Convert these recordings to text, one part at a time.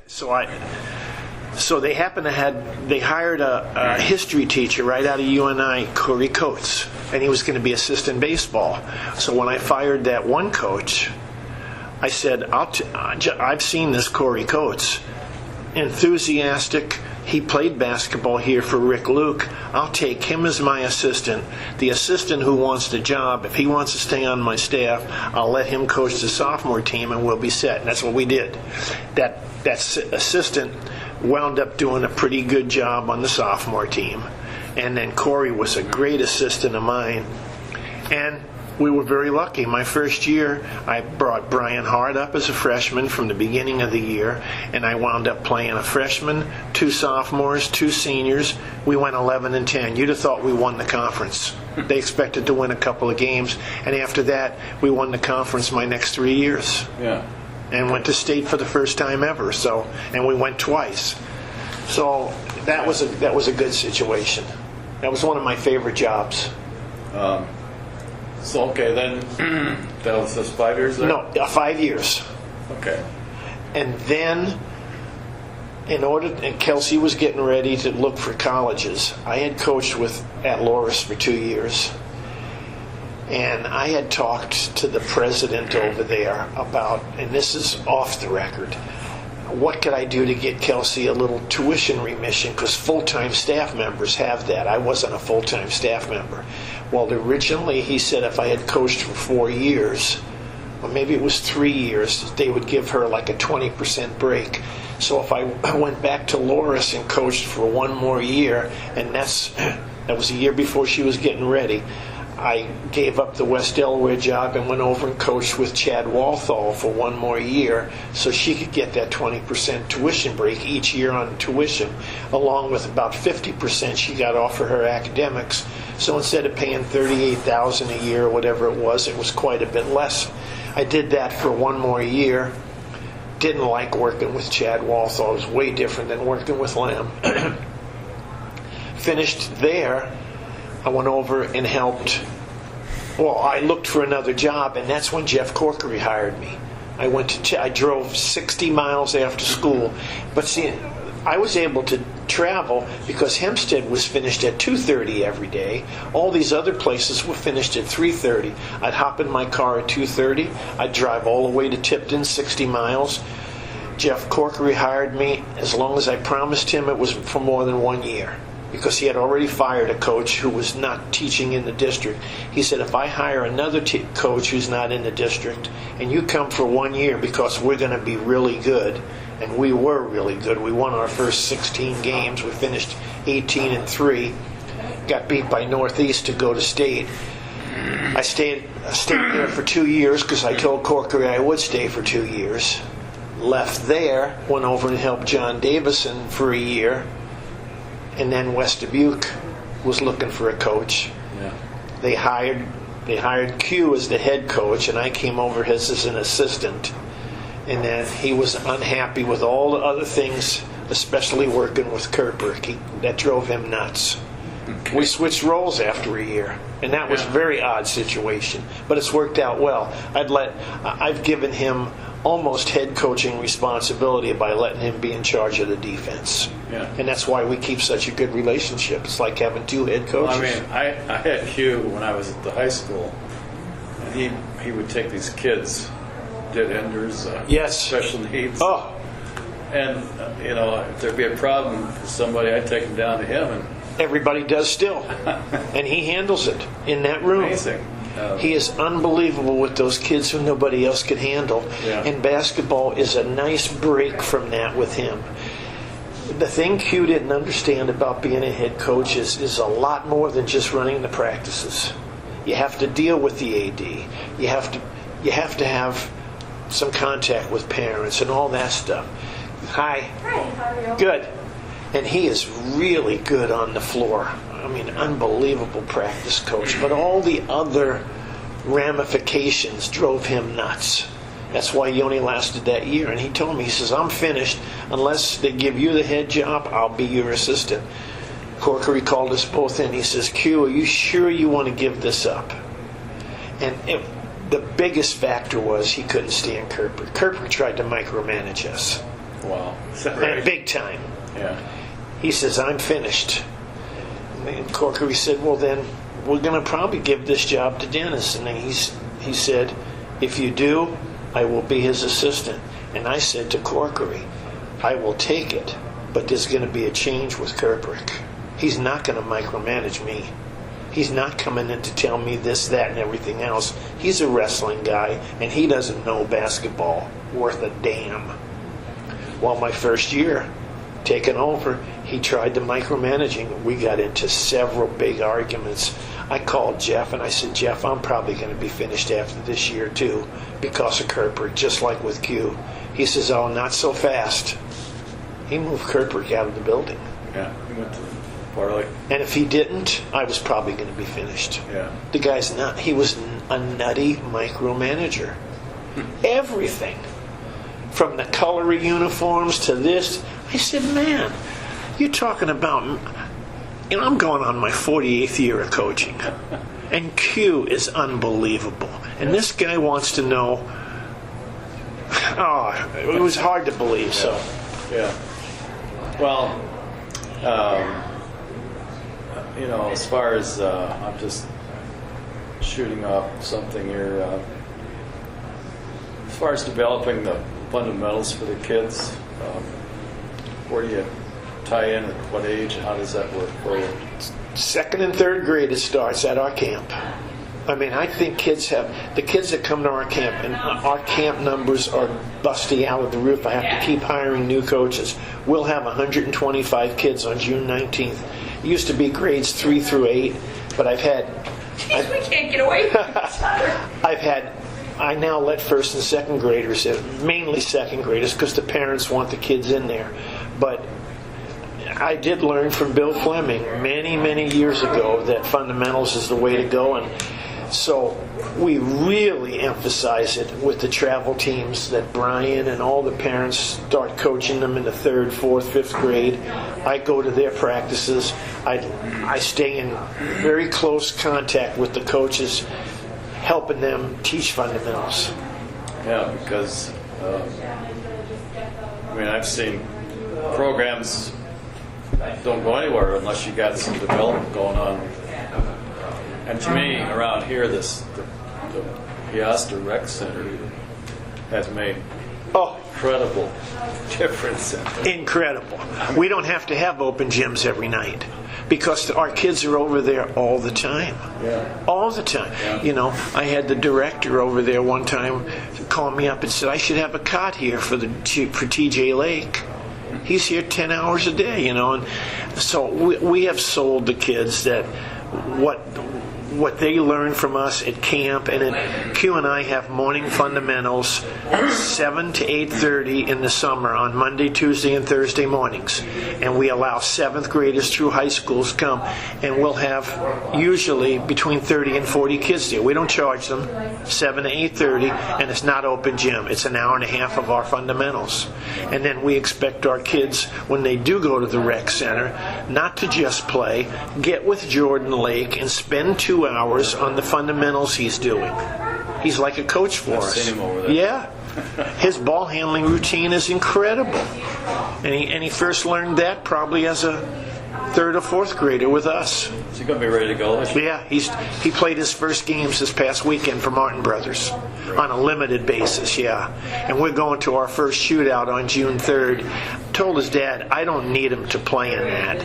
So they hired a history teacher right out of UNI, Corey Coates, and he was going to be assistant baseball. So when I fired that one coach, I said, I've seen this Corey Coates, enthusiastic. He played basketball here for Rick Luke. I'll take him as my assistant. The assistant who wants the job, if he wants to stay on my staff, I'll let him coach the sophomore team and we'll be set. And that's what we did. That assistant wound up doing a pretty good job on the sophomore team. And then Corey was a great assistant of mine. And we were very lucky. My first year, I brought Brian Hart up as a freshman from the beginning of the year, and I wound up playing a freshman, 2 sophomores, 2 seniors. We went 11-10. You'd have thought we won the conference. They expected to win a couple of games, and after that, we won the conference my next 3 years. Yeah. And went to state for the first time ever. And we went twice. So that was a good situation. That was one of my favorite jobs. So, okay, then that was just 5 years there? No, 5 years. Okay. And then, and Kelsey was getting ready to look for colleges. I had coached at Loras for 2 years. And I had talked to the president over there about, and this is off the record, what could I do to get Kelsey a little tuition remission? Because full-time staff members have that. I wasn't a full-time staff member. Well, originally he said if I had coached for 4 years, or maybe it was 3 years, they would give her like a 20% break. So if I went back to Loras and coached for 1 more year, and that was a year before she was getting ready, I gave up the West Delaware job and went over and coached with Chad Walthall for 1 more year so she could get that 20% tuition break each year on tuition, along with about 50% she got off for her academics. So instead of paying $38,000 a year or whatever it was quite a bit less. I did that for 1 more year. Didn't like working with Chad Walthall. It was way different than working with Lamb. Finished there. I went over and helped. Well, I looked for another job, and that's when Jeff Corkery hired me. I drove 60 miles after school. But see, I was able to travel because Hempstead was finished at 2:30 every day. All these other places were finished at 3:30. I'd hop in my car at 2:30. I'd drive all the way to Tipton, 60 miles. Jeff Corkery hired me. As long as I promised him, it was for more than 1 year, because he had already fired a coach who was not teaching in the district. He said, if I hire another coach who's not in the district and you come for 1 year because we're going to be really good, and we were really good. We won our first 16 games. We finished 18-3. Got beat by Northeast to go to state. I stayed there for 2 years because I told Corkery I would stay for 2 years. Left there, went over and helped John Davison for a year. And then West Dubuque was looking for a coach. Yeah. They hired Q as the head coach, and I came over as an assistant. And then he was unhappy with all the other things, especially working with Kirkberg. That drove him nuts. Okay. We switched roles after a year, and that was a very odd situation. But it's worked out well. I've given him almost head coaching responsibility by letting him be in charge of the defense. Yeah. And that's why we keep such a good relationship. It's like having 2 head coaches. Well, I mean, I had Hugh when I was at the high school, and he would take these kids, dead enders, yes, special needs. Oh. And, if there'd be a problem for somebody, I'd take them down to him. And everybody does still. And he handles it in that room. Amazing. He is unbelievable with those kids who nobody else could handle. Yeah. And basketball is a nice break from that with him. The thing Q didn't understand about being a head coach is a lot more than just running the practices. You have to deal with the AD. You have to have some contact with parents and all that stuff. Hi. Hi, how are you? Good. And he is really good on the floor. I mean, unbelievable practice coach. But all the other ramifications drove him nuts. That's why he only lasted that year. And he told me, he says, I'm finished. Unless they give you the head job, I'll be your assistant. Corkery called us both in. He says, Q, are you sure you want to give this up? And the biggest factor was he couldn't stand Kirkberg. Kirkberg tried to micromanage us. Wow. Is that And right? big time. Yeah. He says, I'm finished. And Corkery said, well, then we're going to probably give this job to Dennis. And he said, if you do, I will be his assistant. And I said to Corkery, I will take it, but there's going to be a change with Kirkbrick. He's not going to micromanage me. He's not coming in to tell me this, that, and everything else. He's a wrestling guy, and he doesn't know basketball worth a damn. Well, my first year, taking over, he tried the micromanaging. We got into several big arguments. I called Jeff, and I said, Jeff, I'm probably going to be finished after this year, too, because of Kirkbrick, just like with Q. He says, oh, not so fast. He moved Kirkbrick out of the building. Yeah. He went to Farley. And if he didn't, I was probably going to be finished. Yeah. The guy's not. He was a nutty micromanager. Everything. From the color of uniforms to this. I said, man, you're talking about, I'm going on my 48th year of coaching. And Q is unbelievable. And this guy wants to know, it was hard to believe, so. Yeah. Well, as far as I'm just shooting off something here. As far as developing the fundamentals for the kids, where do you tie in at what age and how does that work for you? Second and third grade, it starts at our camp. I mean, I think the kids that come to our camp, and our camp numbers are busting out of the roof. I have to keep hiring new coaches. We'll have 125 kids on June 19th. It used to be grades 3 through 8, but We can't get away from each other. I now let first and second graders in, mainly second graders, because the parents want the kids in there. But I did learn from Bill Fleming many, many years ago that fundamentals is the way to go, and so we really emphasize it with the travel teams, that Brian and all the parents start coaching them in the 3rd, 4th, 5th grade. I go to their practices. I stay in very close contact with the coaches, helping them teach fundamentals. Yeah, because I've seen programs don't go anywhere unless you got some development going on. And to me, around here, the Piasta Rec Center has made incredible difference. Incredible. We don't have to have open gyms every night because our kids are over there all the time. Yeah. All the time. Yeah. I had the director over there one time call me up and said I should have a cot here for TJ Lake. He's here 10 hours a day, and so we have sold the kids that what they learn from us at camp, and then Q and I have morning fundamentals 7 to 8:30 in the summer on Monday, Tuesday, and Thursday mornings, and we allow 7th graders through high schools come, and we'll have usually between 30 and 40 kids there. We don't charge them, 7 to 8:30, and it's not open gym. It's an hour and a half of our fundamentals, and then we expect our kids, when they do go to the rec center, not to just play, get with Jordan Lake and spend 2 hours on the fundamentals he's doing. He's like a coach for us. I've seen him over there. Yeah. His ball handling routine is incredible. And he first learned that probably as a 3rd or 4th grader with us. Is he going to be ready to go this year? Yeah, he played his first games this past weekend for Martin Brothers on a limited basis, yeah. And we're going to our first shootout on June 3rd. Told his dad, I don't need him to play in that,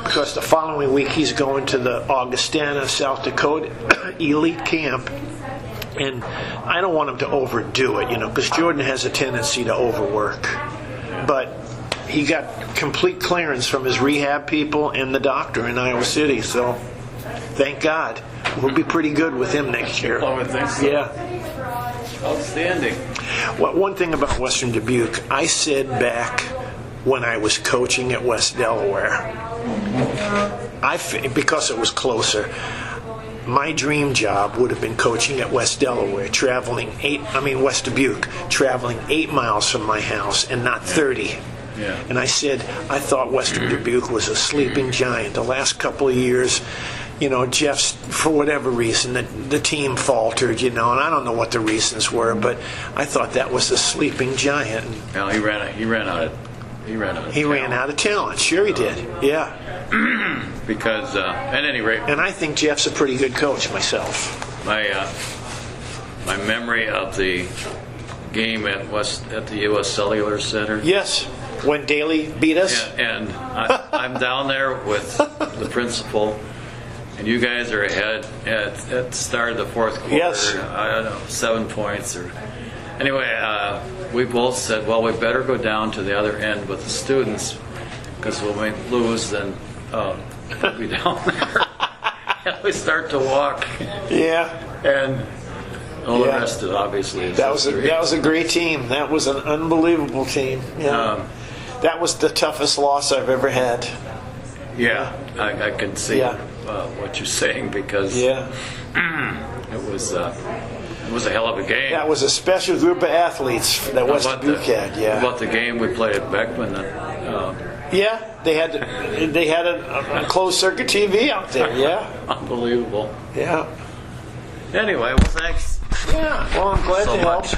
because the following week he's going to the Augustana, South Dakota elite camp, and I don't want him to overdo it, because Jordan has a tendency to overwork. But he got complete clearance from his rehab people and the doctor in Iowa City, so thank God. We'll be pretty good with him next year. I would think so. Yeah. Outstanding. Well, one thing about Western Dubuque, I said back when I was coaching at West Delaware, because it was closer, my dream job would have been coaching at West Delaware, West Dubuque, traveling 8 miles from my house and not 30. Yeah. And I said, I thought Western Dubuque was a sleeping giant. The last couple of years, Jeff's, for whatever reason, the team faltered, and I don't know what the reasons were, but I thought that was a sleeping giant. Well, he ran out of He ran out of talent. Sure he did. Yeah. Because at any rate, And I think Jeff's a pretty good coach myself. my memory of the game at the U.S. Cellular Center. Yes. When Daly beat us. And I'm down there with the principal, and you guys are ahead at the start of the fourth quarter. Yes. I don't know, 7 points or. Anyway, we both said, well, we better go down to the other end with the students, because when we lose, then we'll be down there. And we start to walk. Yeah. And all the Yeah. rest, obviously, is That was history. a great team. That was an unbelievable team. Yeah. That was the toughest loss I've ever had. Yeah, I can see Yeah. what you're saying, because Yeah. it was a hell of a game. That was a special group of athletes that West About Dubuque had. Yeah. About the game we played at Beckman. Yeah. They had a closed circuit TV out there. Yeah. Unbelievable. Yeah. Anyway, well, thanks Yeah. Well, I'm glad so to help. much.